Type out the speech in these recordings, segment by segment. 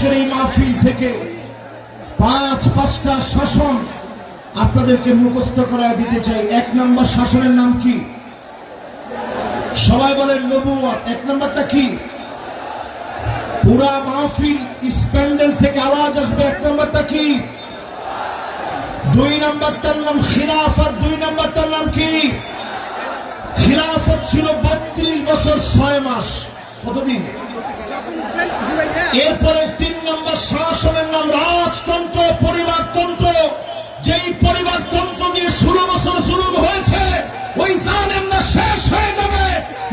আজকের এই মাহফিল থেকে পাঁচটা শাসন আপনাদেরকে মুখস্থ করায় দিতে চাই। 1 নম্বর শাসনের নাম কি? সবাই বলেন নবুয়ত। 1 নম্বরটা কি? পুরা মাহফিল স্প্যান্ডেল থেকে আওয়াজ আসবে। 1 নম্বরটা কি? 2 নম্বরটার নাম খিলাফত। 2 নম্বরটার নাম কি? খিলাফত ছিল 32 বছর 6 মাস। কতদিন? এরপরে 3 নম্বর শাসনের নাম রাজতন্ত্র, পরিবারতন্ত্র। যেই পরিবারতন্ত্র দিয়ে 16 বছর জুলুম হয়েছে, ওই জালেমরা শেষ হয়ে যাবে,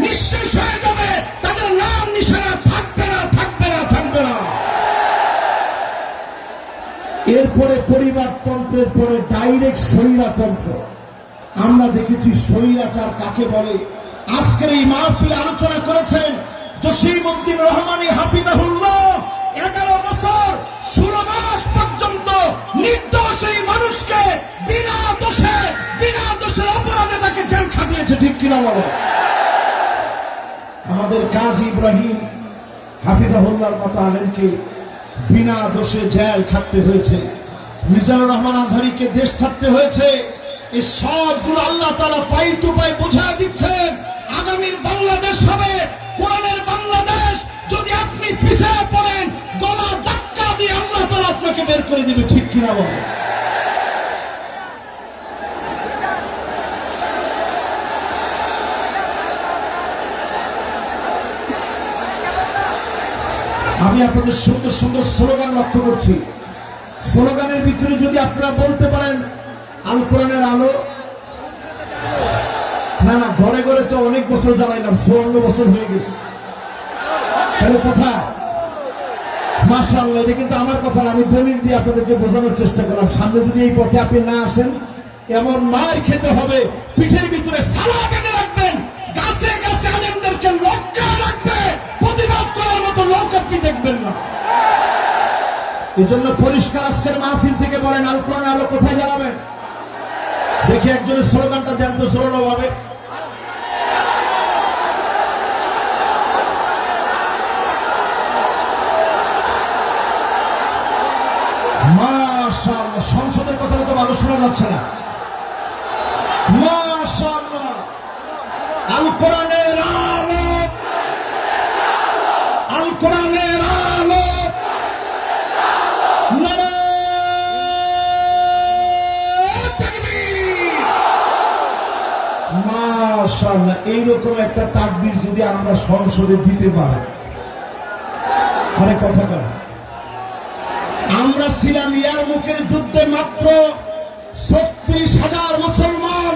নিঃশেষ হয়ে যাবে, তাদের নাম নিশানা থাকবে না, থাকবে না, থাকবে না। এরপরে পরিবারতন্ত্রের পরে ডাইরেক্ট স্বৈরতন্ত্র। আমরা দেখেছি স্বৈরাচার কাকে বলে। আজকের এই মাহফিলে আলোচনা করেছেন জসিমউদ্দিন রহমানী হাফিজাহুল্লাহ। 11 বছর 16 মাস পর্যন্ত নির্দোষ এই মানুষকে বিনা দোষের অপরাধে তাকে জেল খাটিয়েছে। ঠিক কিনা বলো? আমাদের কাজী ইব্রাহিম হাফিজাহুল্লাহর মতো আলেমকে বিনা দোষে জেল খাটতে হয়েছে। মিজানুর রহমান আজহারীকে দেশ ছাড়তে হয়েছে। এই সবগুলো আল্লাহ তাআলা পাই টু পাই বোঝা দিচ্ছেন। আগামীর বাংলাদেশ হবে কোরআনের বাংলাদেশ। যদি আপনি পিছিয়ে পড়েন, গলা ধাক্কা দিয়ে আল্লাহ তাআলা আপনাকে বের করে দিবে। ঠিক কিনা বলেন? আমি আপনাদের সুন্দর সুন্দর স্লোগান লক্ষ্য করছি। স্লোগানের ভিতরে যদি আপনারা বলতে পারেন আল কোরআনের আলো, না না, ঘরে ঘরে তো অনেক বছর জ্বালাইলাম, 54 বছর হয়ে গেছে। তাহলে কথা মাশাআল্লাহ, এটা কিন্তু আমার কথা না, আমি দলিল দিয়ে আপনাদেরকে বোঝানোর চেষ্টা করলাম। সামনে যদি এই পথে আপনি না আসেন, এমন মার খেতে হবে, পিঠের ভিতরে সালা বেঁধে রাখবেন, গাছে গাছে আলেমদেরকে লক্ষ্য রাখবে, প্রতিবাদ করার মতো লোক আপনি দেখবেন না। এই জন্য পরিষ্কার আজকের মাহফিল থেকে বলেন আল কোরআন আলো কোথায় জ্বালাবেন? দেখি একজনের স্লোগানটা দেন তো জোরালো ভাবে। মাশাআল্লাহ, সংসদের কথা তো ভালো শোনা যাচ্ছে না। মাশাআল্লাহ, আল কোরআনের আলো, আল কোরআনের আলো। মাশাআল্লাহ, এইরকম একটা তাকবীর যদি আমরা সংসদে দিতে পারি, আরে কথা বল। আমরা ছিলাম ইয়ারমুকের যুদ্ধে মাত্র 36,000 মুসলমান,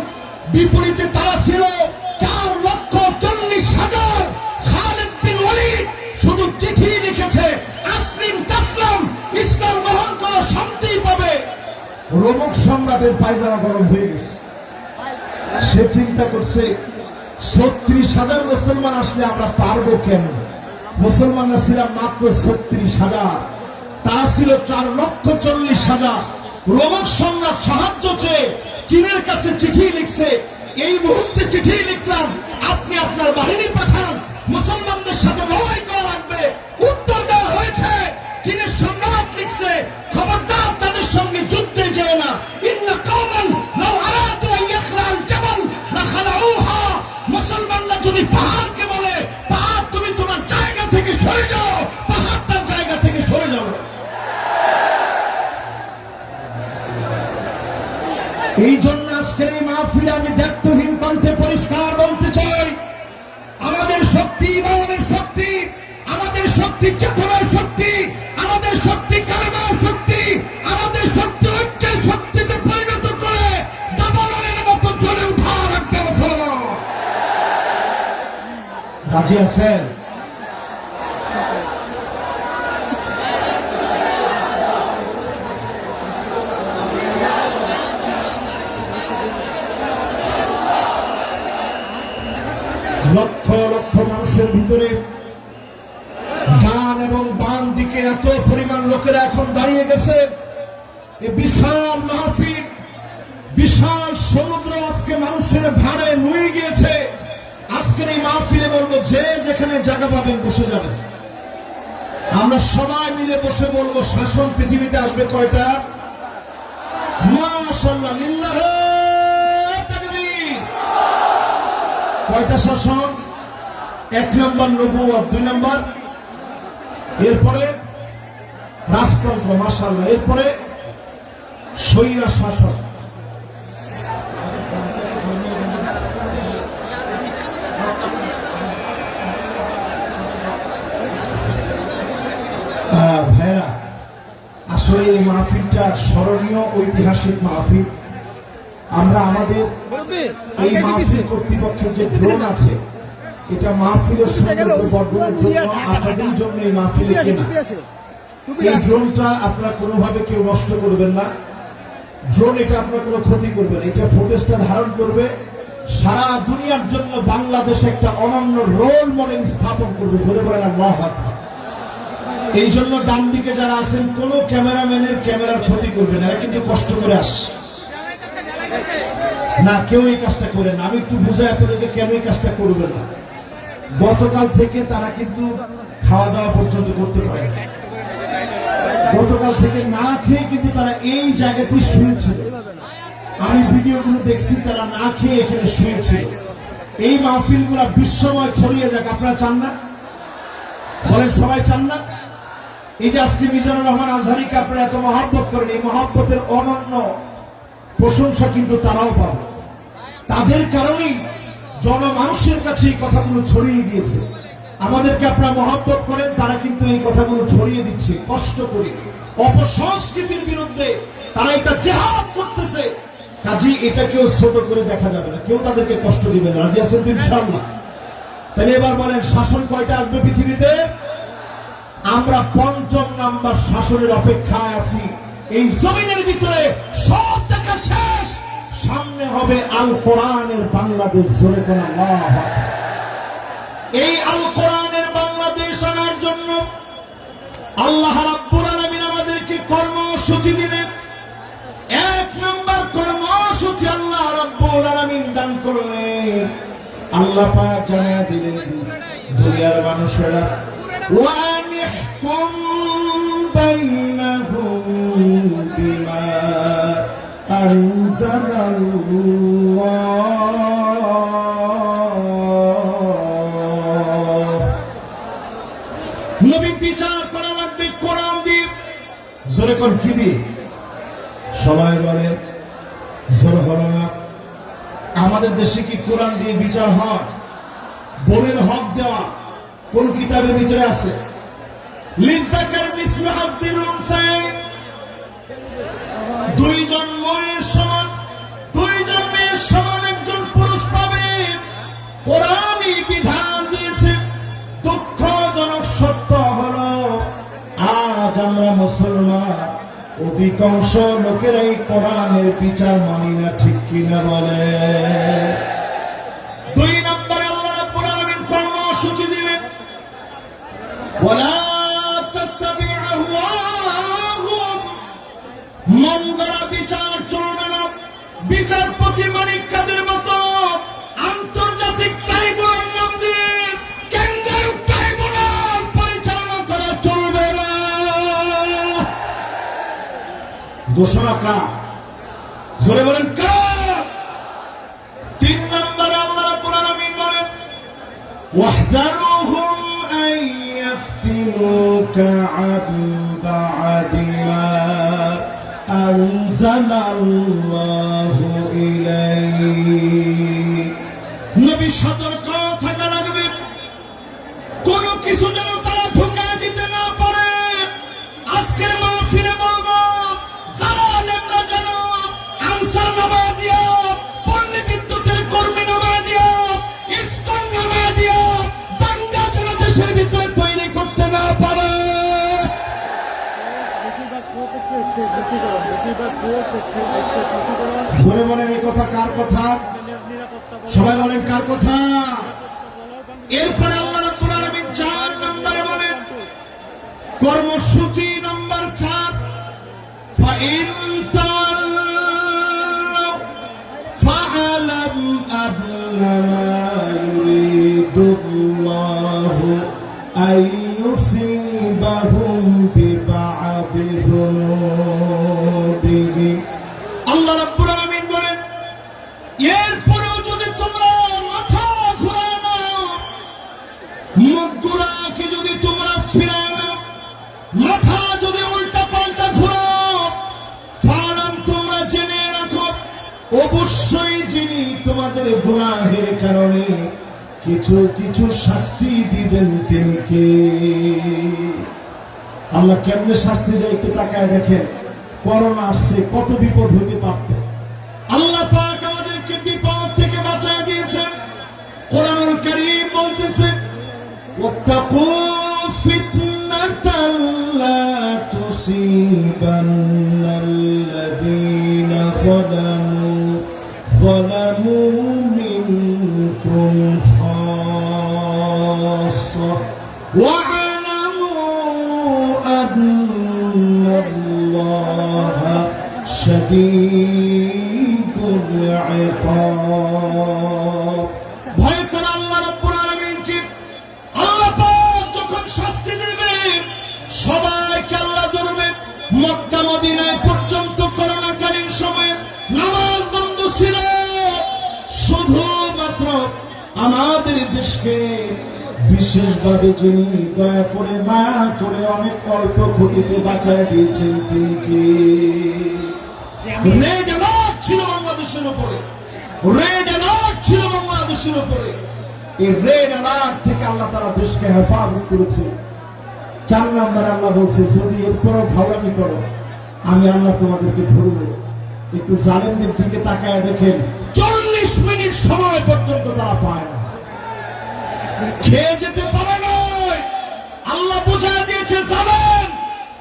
বিপরীতে তারা ছিল 4,40,000। খালিদ বিন ওয়ালিদ শুধু চিঠি লিখেছে, আসলিম তাসলাম, ইসলাম গ্রহণ করো, শান্তি পাবে। রোমক সম্রাটের পায়জামা গরম হয়ে গেছে। সে চিন্তা করছে 36,000 মুসলমান আসলে আমরা পারবো কেন? মুসলমানরা ছিলাম মাত্র 36,000, তারা ছিল 4,40,000। রোমক সম্রাট সাহায্য চেয়ে চীনের কাছে চিঠি লিখছে, এই মুহূর্তে চিঠি লিখলাম, আপনি আপনার বাহিনী পাঠান, মুসলমানদের সাথে লড়াই করা লাগবে। উত্তর দেওয়া হয়েছে, চীনের সম্রাট লিখছে, খবরদার তাদের সঙ্গে যুদ্ধে যেও না। ইন্না কওমান লাউ আরাদু আন ইয়াখলাল জাবাল লাখালাউহা। মুসলমানরা যদি পাহাড়কে বলে, পাহাড় তুমি তোমার জায়গা থেকে সরে যাও, পাহাড় তার জায়গা থেকে সরে যাও। এই জন্য আজকের এই মাহফিলে আমি দায়িত্বহীন কণ্ঠে পরিষ্কার বলতে চাই, আমাদের শক্তি ইমানের শক্তি, আমাদের শক্তি চেতনার শক্তি, আমাদের শক্তি কালেমার শক্তি, আমাদের শক্তি ঐক্যের শক্তিতে পরিণত করে দাবানলের মতো জ্বলে উঠা রাখবে মুসলমান। রাজি আছেন? লক্ষ লক্ষ মানুষের ভিতরে ডান এবং বাম দিকে এত পরিমাণ লোকেরা এখন দাঁড়িয়ে গেছে। এই বিশাল মাহফিল, বিশাল সমুদ্র আজকে মানুষের ভারে নুয়ে গিয়েছে। আজকের এই মাহফিলে বলবো, যে যেখানে জায়গা পাবেন বসে যাবেন। আমরা সবাই মিলে বসে বলবো শাসন পৃথিবীতে আসবে কয়টা? মাশাআল্লাহ, লিল্লাহে তাকবীর। কয়টা শাসন? 1 নম্বর নবুয়ত, 2 নম্বর এরপরে রাজতন্ত্র, মাশাআল্লাহ, এরপরে স্বৈরা শাসন। ভাইরা, আসলে এই মাহফিলটা স্মরণীয় ঐতিহাসিক মাহফিল। আমরা আমাদের এই মাহফিল কর্তৃপক্ষের যে ড্রোন আছে, এটা মাহফিলের সৌন্দর্য বর্ধনের জন্য, আপনাদের জন্য এই মাহফিলে কেনা। এই ড্রোনটা আপনারা কোনোভাবে কেউ নষ্ট করবেন না। ড্রোন এটা আপনার কোনো ক্ষতি করবে না। এটা ফুটেজটা ধারণ করবে, সারা দুনিয়ার জন্য বাংলাদেশ একটা অনন্য রোল মডেল স্থাপন করবে। জোরে বলেন আল্লাহু আকবার। এই জন্য ডান দিকে যারা আছেন, কোন ক্যামেরাম্যানের ক্যামেরার ক্ষতি করবে না। এরা কিন্তু কষ্ট করে আসে না, কেউ এই কাজটা করে না। আমি একটু বুঝাই আপনাদেরকে কেন এই কাজটা করবে না। গতকাল থেকে তারা কিন্তু খাওয়া দাওয়া পর্যন্ত করতে পারে। গতকাল থেকে না খেয়ে কিন্তু তারা এই জায়গাতেই শুয়েছিল। আমি ভিডিওগুলো দেখছি, তারা না খেয়ে এখানে শুয়েছিল। এই মাহফিলগুলা বিশ্বময় ছড়িয়ে যাক, আপনারা চান না? বলেন, সবাই চান না? এই যে আজকে মিজানুর রহমান আজহারিকে আপনারা এত মহব্বত করেন, এই মহব্বতের অনন্য প্রশংসা কিন্তু তারাও পাবে। তাদের কারণেই জনমানুষের কাছে এই কথাগুলো ছড়িয়ে দিয়েছে। আমাদেরকে আপনারা মহব্বত করেন, তারা কিন্তু এই কথাগুলো ছড়িয়ে দিচ্ছে কষ্ট করে। অপসংস্কৃতির বিরুদ্ধে তারা এটা জিহাদ করতেছে। কাজী এটা কেউ ছোট করে দেখা যাবে না, কেউ তাদেরকে কষ্ট দিবে না। রাজি আছেন ইনশাআল্লাহ? তাহলে এবার বলেন, শাসন কয়টা আসবে পৃথিবীতে? আমরা 5ম নাম্বার শাসনের অপেক্ষায় আছি। এই জমিনের ভিতরে সব দেখা শেষ, সামনে হবে আল কোরআনের বাংলাদেশ। জোরে কোন আল্লাহু আকবার। এই আল কোরআনের বাংলাদেশ আনার জন্য আল্লাহ রাব্বুল আলামিন আমাদেরকে কর্মসূচি দিলেন। 1 নম্বর কর্মসূচি আল্লাহ রাব্বুল আলামিন দান করলেন। আল্লাহ পাক জানিয়ে দিলেন, দুনিয়ার মানুষেরা, ওয়ানিহকুম বাইনাহুম বিমা আনজালাল্লাহ। নবী বিচার করা লাগবে কোরআন দিয়ে। জোরে কোন কি দিয়ে? সবাই বলে জোর হলো না। আমাদের দেশে কি কোরআন দিয়ে বিচার হয়? বোনের হক দেওয়া কোন কিতাবের ভিতরে আছে? লিযাকার মিসলু হাযযিল উনসায়াইন। 2 জন মেয়ের সমান, 2 জন মেয়ের সমান একজন পুরুষ পাবে। কোরআনই বিধান দিয়েছে। দুঃখজনক সত্য হলো, আজ আমরা মুসলমান অধিকাংশ লোকেরাই কোরআনের বিচার মানি না। ঠিক কিনা বলে? 2 নম্বরে আল্লাহ রাব্বুল আলামিন কর্মসূচি দিলেন, ওয়ালা তাত্তাবি আহওয়াহুম। মন গড়া বিচার চলবে না। বিচারপতি মানিক কাদের মতো আন্তর্জাতিক ট্রাইব্যুনাল নাম দিয়ে কেন্দ্রীয় ট্রাইব্যুনাল পরিচালনা করা চলবে না। ঘোষণা কার? জোরে বলেন কার? 3 নম্বরে আল্লাহ রাব্বুল আলামিন বলেন, ওয়াহদারুহুম আন ইয়াফতিনুকা আন বা'দি মা আনজালাল্লাহু ইলাইক। নবী সতর্ক থাকা লাগবে, কোন কিছু যেন তারা ঢুকায় দিতে না পারে। আজকের মাহফিলে বলবো, জালেমরা যেন আনসার নামাদিয়া, পল্লী বিদ্যুতের কর্মী নামাদিয়া, ইসকন নামাদিয়া দাঙ্গা যেন দেশের ভিতরে তৈরি করতে না পারে। জোরে বলেন, এই কথা কার কথা? সবাই বলেন কার কথা? এরপরে আল্লাহ রাব্বুল আলামিন 4 নম্বরে বলেন, কর্মসূচি নম্বর 4, ফাইন তাওয়াল্লাউ ফাআলাম আন্নামা ইউরিদুল্লাহু আন ইউসিবা يصيبهم ببعض ذنوبهم আল্লাহ রাব্বুল আলামিন বলেন এরপরেও যদি তোমরা মাথা ঘুরায় নাও, মুখগুলাকে যদি তোমরা ফিরায় নাও, মাথা যদি উল্টা পাল্টা ঘুরাও, ফালাম তোমরা জেনে রাখো অবশ্যই যিনি তোমাদের গুনাহের কারণে কিছু কিছু শাস্তি দিবেন তিনি কে। আল্লাহ কেমনে শাস্তি যায় একটু তাকায় দেখেন। করোনা আসছে, কত বিপদ হইতে পারত। আল্লাহ পাক আমাদেরকে বিপদ থেকে বাঁচায় দিয়েছেন। কোরআনুল কারীম বলতেছে ওয়াত্তাকু ফিতনাতাল লা তুসিবান্নাল্লাযীনা যালামু মিনকুম খাসসা ওয়া'লামু আন্নাল্লাহা শাদীদুল ইকাব। ভয় করে আল্লাহ রাব্বুল আলামিনকে। আল্লাহ পাক যখন শাস্তি দিবেন সবাইকে আল্লাহ ধরবেন। মক্কা মদিনায় পর্যন্ত করোনাকালীন সময়ে নামাজ বন্ধ ছিল, শুধুমাত্র আমাদের দেশকে বিশেষভাবে যিনি দয়া করে মায়া করে অনেক অল্প ক্ষতিতে বাঁচায় দিয়েছেন তিনি কে? রেড অ্যালার্ট ছিল বাংলাদেশের উপরে, রেড অ্যালার্ট ছিল বাংলাদেশের উপরে। এই রেড অ্যালার্ট থেকে আল্লাহ তাআলা দেশকে হেফাজত করেছে। 4 নম্বরে আল্লাহ বলছে যদি এরপরও ভাওলামি করো আমি আল্লাহ তোমাদেরকে ধরবো। একটু জালেমদের দিকে তাকায় দেখেন 40 মিনিট সময় পর্যন্ত তারা পায় না, খেয়ে যেতে পারে নয়। আল্লাহ বুঝায় দিয়েছে জালেম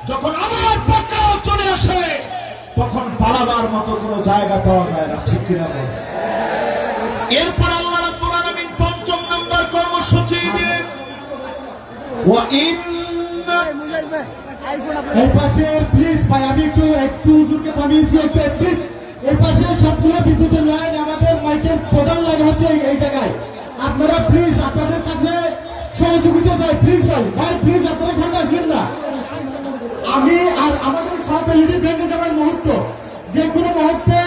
যখন আমার পাকড়াও চলে আসে তখন পালাবার মতো কোনো জায়গা পাওয়া যায় না, ঠিক কিনা বল? এরপর আল্লাহ রাব্বুল আলামিন 5 নম্বর কর্মসূচি দিলেন ওয়া ইন্না। এই পাশে প্লিজ ভাই, আমি একটু হুজুরকে থামিয়েছি, একটু প্লিজ এই পাশে সবগুলো বিদ্যুতের লাইন আমাদের মাইকের প্রধান লাইন হচ্ছে এই জায়গায়। আপনারা প্লিজ আপনাদের কাছে সহযোগিতা চাই, প্লিজ ভাই ভাই প্লিজ আপনারা সামনে আসবেন না। আমি আর আমাদের সব এলইডি ভেঙে যাওয়ার মুহূর্ত, যে কোনো মুহূর্তে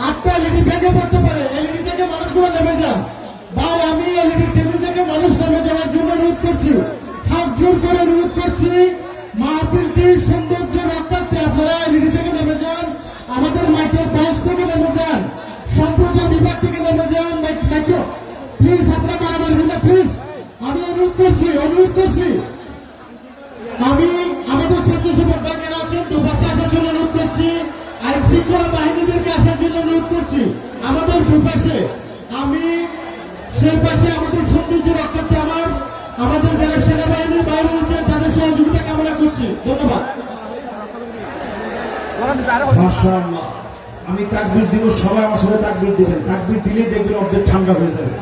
8টা এলইডি ভেঙে পড়তে পারে। এলইডি থেকে মানুষগুলো নেমে যান ভাই। আমি এলইডি টেবিল থেকে মানুষ নেমে যাওয়ার জন্য অনুরোধ করছি, হাত জোর করে অনুরোধ করছি। মাহফিলটির সৌন্দর্য রক্ষার্থে আপনারা এলইডি থেকে নেমে যান, আমাদের মাইকের বক্স থেকে নেমে যান, সম্প্রচার বিভাগ থেকে নেমে যান। মাইক্রো প্লিজ আপনারা বাড়াবেন না প্লিজ, আমি অনুরোধ করছি। আমি আমাদের স্বেচ্ছাসেবক ভাইয়েরা আছেন দুপাশে আসার জন্য অনুরোধ করছি, আইন শৃঙ্খলা বাহিনীদেরকে আসার জন্য অনুরোধ করছি আমাদের দুপাশে। আমি সেই পাশে আমাদের সৌন্দর্য রক্ষার্থে আমাদের যারা সেনাবাহিনীর বাইরে রয়েছেন তাদের সহযোগিতা কামনা করছি। ধন্যবাদ। মাশাআল্লাহ। আমি তাকবীর দিব, সবাই আমার সাথে তাকবীর দিবেন। তাকবীর দিলেই দেখবেন অর্ধেক ঠান্ডা হয়ে যাবে।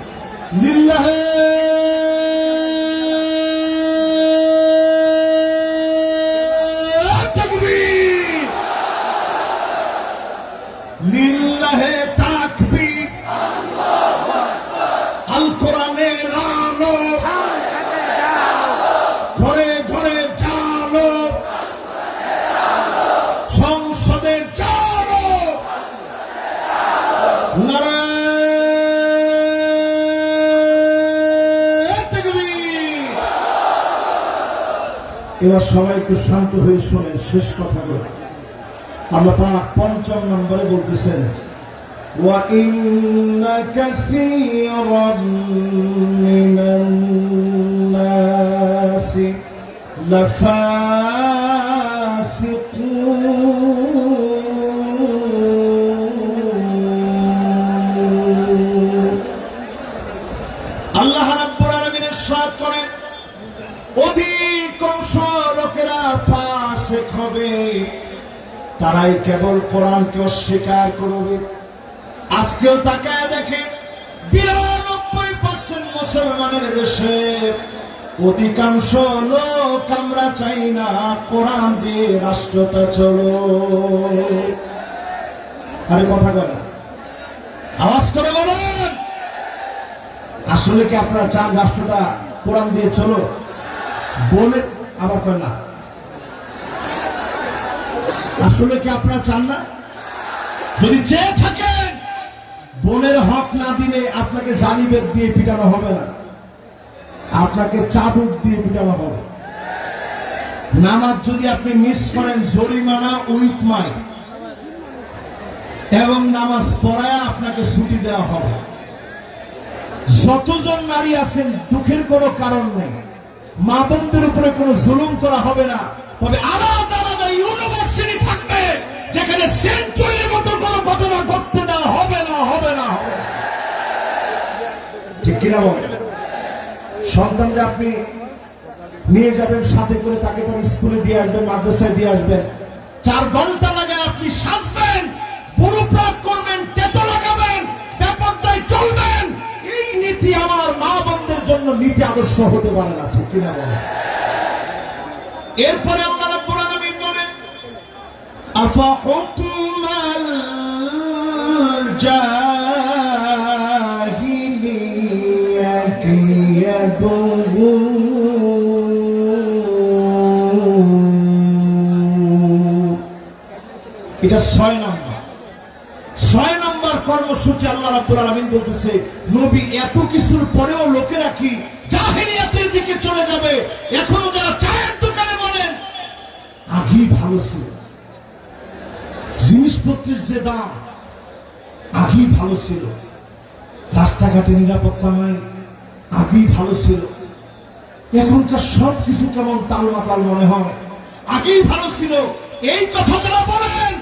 লিল্লাহে তাকবীর, লিল্লাহে তাকবীর। আল্লাহু আকবার। আল কোরআনের আলো ঘরে ঘরে জালো, সংসদের জালো, নারায়ে তাকবীর। এবার সবাই একটু শান্ত হয়ে শোনেন শেষ কথাগুলো। আল্লাহ পাক 5 নম্বরে বলতেছেন ওয়া ইন্না কাসীরাম মিনান নাসি লাফাসিকুন। আল্লাহ রাব্বুল আলামিন ইরশাদ করেন অধিকাংশ লোকেরা ফাসিক হবে, তারাই কেবল কোরআনকে অস্বীকার করবে। আজকেও তাকায় দেখে 92% মুসলমানের দেশে অধিকাংশ লোক আমরা চাই না কোরআন দিয়ে রাষ্ট্রটা চলো। আরে কথা বলেন, আওয়াজ করে বলেন, আসলে কি আপনারা চান রাষ্ট্রটা কোরআন দিয়ে চলো? বলে আবার কয় না, আসলে কি আপনারা চান না? যদি চেয়ে থাকেন, বোনের হক না দিলে আপনাকে জালিবের দিয়ে পিটানো হবে না, আপনাকে চাবুক দিয়ে পিটানো হবে। নামাজ যদি আপনি মিস করেন, জরিমানা উইথ মাই, এবং নামাজ পড়ায় আপনাকে ছুটি দেওয়া হবে। যতজন নারী আছেন, দুঃখের কোনো কারণ নেই, মা বোনদের উপরে কোনো জুলুম করা হবে না। তবে আলাদা আলাদা ইউনিভার্সিটি থাকবে, যেখানে সেঞ্চুরির মতো কোনো ঘটনা ঘটতে দেওয়া হবে না, হবে না, হবে না। ঠিক কিনা বলেন? সন্তানকে আপনি নিয়ে যাবেন সাথে করে, তাকে তার স্কুলে দিয়ে আসবেন, মাদ্রাসায় দিয়ে আসবেন, 4 ঘন্টা লাগে আপনি সাজবেন, পুরুপ্রাপ করবেন, টেটো লাগাবেন, বেপরদায় চলবেন। এই নীতি আমার মা বোনদের জন্য নীতি আদর্শ হতে পারে না। ঠিক কিনা বলেন? এরপরে আল্লাহ রাব্বুল আলামিন বলেন, আফা হুকমাল জাহিলিয়াতি ইয়াবগুন। এটা 6 নম্বর কর্মসূচি। আল্লাহ রাব্বুল আলামিন বলতেছে, নবী এত কিছুর পরেও লোকেরা কি জাহিলিয়াতের দিকে চলে যাবে? এখনো যারা চায়ের দোকানে বলেন, আগেই ভালো ছিল, জিনিসপত্রের যে দাম আগেই ভালো ছিল, রাস্তাঘাটে নিরাপত্তা নাই, আগেই ভালো ছিল, এখনকার সব কিছু কেমন তালমাতাল মনে হয়, আগেই ভালো ছিল। এই কথা যারা বলেন,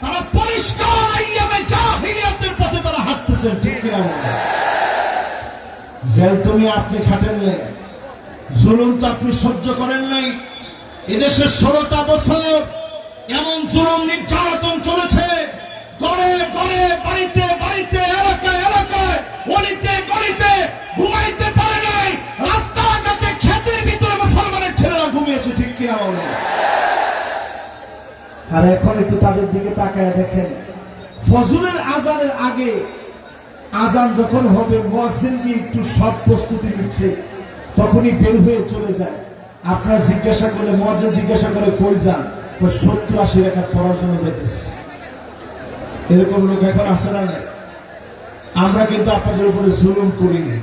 তারা পরিষ্কার আইয়ামে জাহিলিয়াতের পথে তারা হাঁটতেছেন। ঠিক কিনা বলেন? জেল তুমি আপনি খাটেন নাই, জুলুম তো আপনি সহ্য করেন নাই। এদেশের 16টা বছর এমন জুলুম নির্যাতন চলেছে, ঘরে ঘরে, বাড়িতে বাড়িতে, এলাকায় এলাকায়, গলিতে গলিতে ঘুমাইতে পারে নাই, রাস্তাঘাটে ক্ষেতের ভিতরে মুসলমানের ছেলেরা ঘুমিয়েছে। ঠিক কিনা বলেন? আর এখন একটু তাদের দিকে তাকায় দেখেন, ফজরের আজানের আগে আজান যখন হবে, মুয়াজ্জিন কি একটু সব প্রস্তুতি নিচ্ছে, তখনই বের হয়ে চলে যায়। আপনার জিজ্ঞাসা করলে, মুয়াজ্জিন জিজ্ঞাসা করে কই যান, 70-80 রাকাত পড়ার জন্য যেতেছে। এরকম লোক এখন আসে না? আমরা কিন্তু আপনাদের উপরে জুলুম করিনি।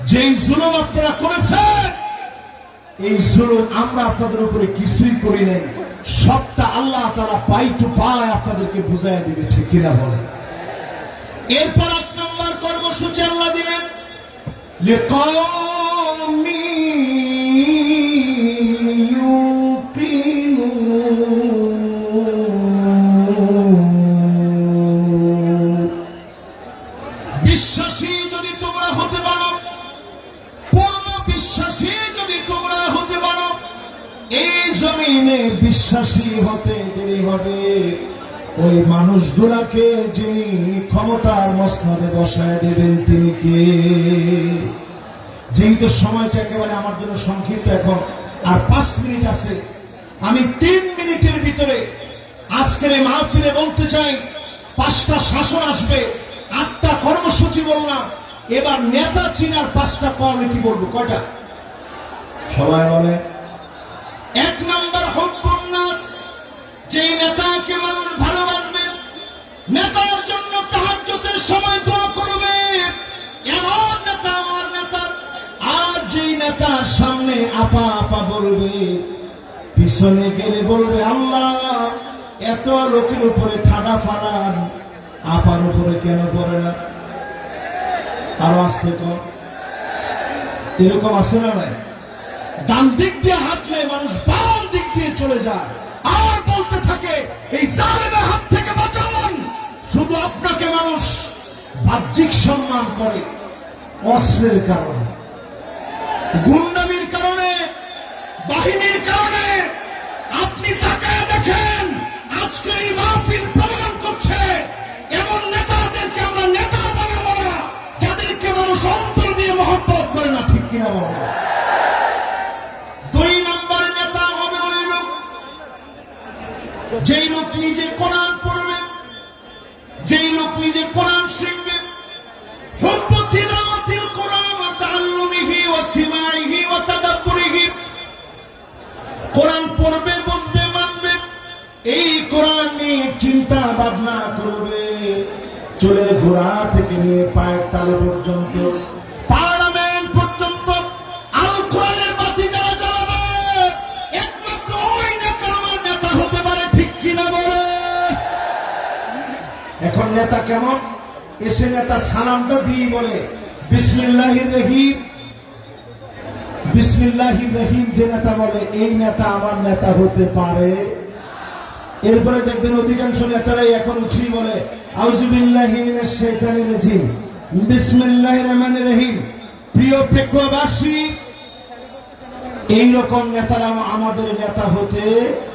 যেই জুলুম আপনারা করেছেন, এই জুলুম আমরা আপনাদের উপরে কিছুই করি নাই। সবটা আল্লাহ তাআলা পাই টু পাই আপনাদেরকে বুঝাইয়া দিবে। ঠিক কিনা বলেন? এরপর 8 নম্বর কর্মসূচি আল্লাহ দিলেন, লিকাওমি ইউকিনুন। বিশ্বাসী যদি তোমরা হতে পারো, পূর্ণ বিশ্বাসী যদি তোমরা হতে পারো, এই জমিনে বিশ্বাসী হতে দেরি হবে ওই মানুষগুলাকে যিনি ক্ষমতার মসনদে বসায় দেবেন তিনি কে? যেহেতু সময়টা একেবারে আমার জন্য সংক্ষিপ্ত, এখন আর 5 মিনিট আছে, আমি 3 মিনিটের ভিতরে আজকের এই মাহফিলে বলতে চাই, 5টা শাসন আসবে, 8টা কর্মসূচি বললাম। এবার নেতা চিনার 5টা কমিটি বলবো। কয়টা? সবাই বলে। 1 নম্বর হুব্বুন নাস, যেই নেতাকে মানুষ ভালোবাসবে, নেতার জন্য তাহাজ্জুদের সময় দোয়া করবে, এমন নেতা আমার নেতা। আর যেই নেতার সামনে আপা আপা বলবে, পিছনে গেলে বলবে, আল্লাহ এত লোকের উপরে ঠাডা ফাড়ান, আপার উপরে কেন পড়ে না? আরো আসতে কর। এরকম আছে না? নাই? ডান দিক দিয়ে হাঁটলে মানুষ বাম দিক দিয়ে চলে যায়, আর বলতে থাকে, এই জালেমের হাত থেকে বাঁচান। শুধু আপনাকে মানুষ বাহ্যিক সম্মান করে, অস্ত্রের কারণে, গুন্ডামির কারণে, বাহিনীর কারণে। আপনি তাকায় দেখেন, আজকে এই মাহফিল প্রমাণ করছে, এমন নেতাদেরকে আমরা নেতা বানাবো না যাদেরকে মানুষ অন্তর দিয়ে মহব্বত করে না। ঠিক কিনা বলেন? 2 নম্বর নেতা হবে ওই লোক, যেই লোক নিজে কোরআন পড়বে, যেই লোক নিজে কোরআন শিখবে, হুব্বু তিলাওয়াতিল কোরআন ওয়া তাআল্লুমিহি ওয়া সিমাইহি ওয়া তাদাব্বুরিহি। কোরআন পড়বে, বুঝবে, মানবে, এই কোরআন নিয়ে চিন্তা ভাবনা করবে, চুলের গোড়া থেকে নিয়ে পায়ের তালে পর্যন্ত, পার্লামেন্ট পর্যন্ত আল কোরআনের বাতি যারা জ্বালাবে, একমাত্র ওই নেতা আমার নেতা হতে পারে। ঠিক কিনা বলে? এখন নেতা কেমন? এসে নেতা সালামটা দিয়ে বলে বিসমিল্লাহির রহিম, বিসমিল্লাহির রহিম। যে নেতা বলে এই নেতা আমার নেতা হতে পারে। এরপরে দেখবেন অধিকাংশ নেতারাই এখন উঠেই বলে আউযুবিল্লাহি মিনাশ শাইতানির রাজিম, বিসমিল্লাহির রহমানির রহিম। প্রিয় প্রেক্ষবাসী, এইরকম নেতারা আমাদের নেতা হতে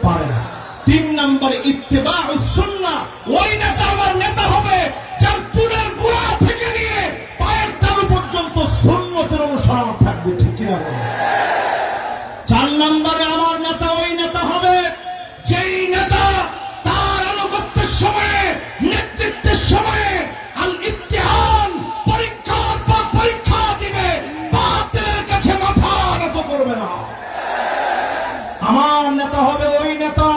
পারে না। 3 নম্বর ইত্তেবাউস সুন্নাহ। ওই নেতা আমার নেতা হবে যার চুলের গোড়া থেকে নিয়ে পায়ের তালু পর্যন্ত সুন্নতের অনুসরণ থাকবে। ঠিক কিনা বলেন? 4 নম্বরে আমার নেতা ওই নেতা হবে যেই নেতা তার আনুগত্যের সময়ে, নেতৃত্বের সময়ে আল ইমতিহান, পরীক্ষার পর পরীক্ষা দিবে, বাতিলের কাছে মাথা নত করবে না। আমার নেতা হবে ওই নেতা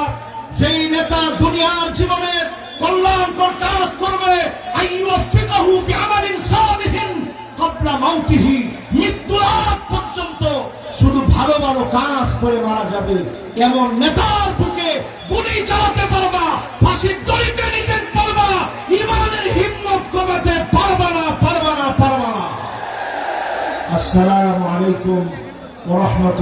যেই নেতা দুনিয়ার জীবনে কল্যাণকর কাজ করবে, আইয়ুফিকাহু বিআমালিন সালিহিন ক্বাবলা মাউতিহি। মৃত্যুর আগ পর্যন্ত শুধু ভালো ভালো কাজ করে মারা যাবে, এমন নেতার বুকে গুলি চালাতে পারবা, ফাঁসির দড়িতে নিতে পারবা, ইমানের হিম্মত কমাতে পারবা না, পারবা না, পারবা না। আসসালামু আলাইকুম ওয়া রাহমাতুল্লাহ।